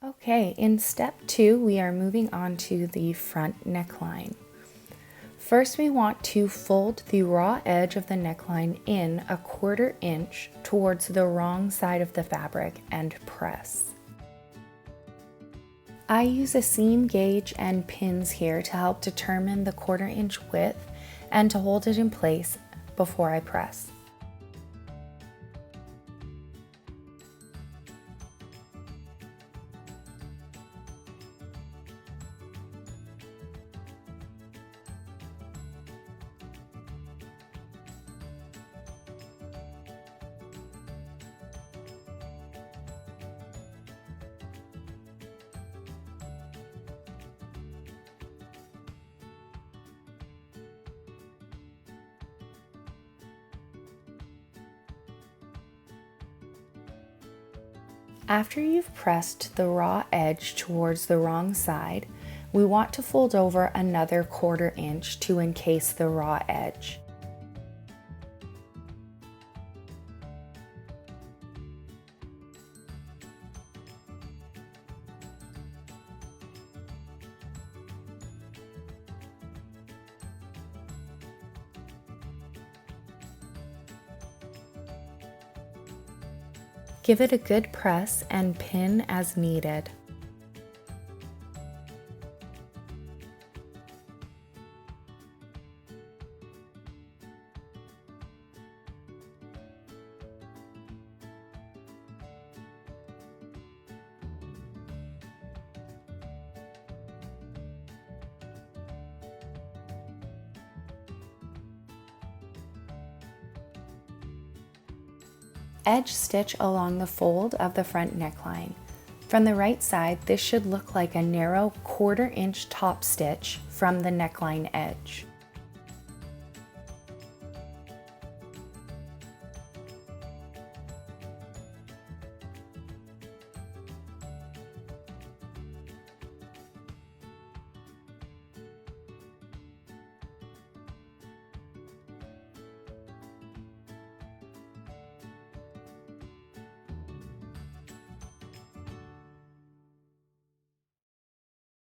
Okay, in step 2, we are moving on to the front neckline. First, we want to fold the raw edge of the neckline in 1/4 inch towards the wrong side of the fabric and press. I use a seam gauge and pins here to help determine the 1/4 inch width and to hold it in place before I press. After you've pressed the raw edge towards the wrong side, we want to fold over another 1/4 inch to encase the raw edge. Give it a good press and pin as needed. Edge stitch along the fold of the front neckline. From the right side, this should look like a narrow 1/4 inch top stitch from the neckline edge.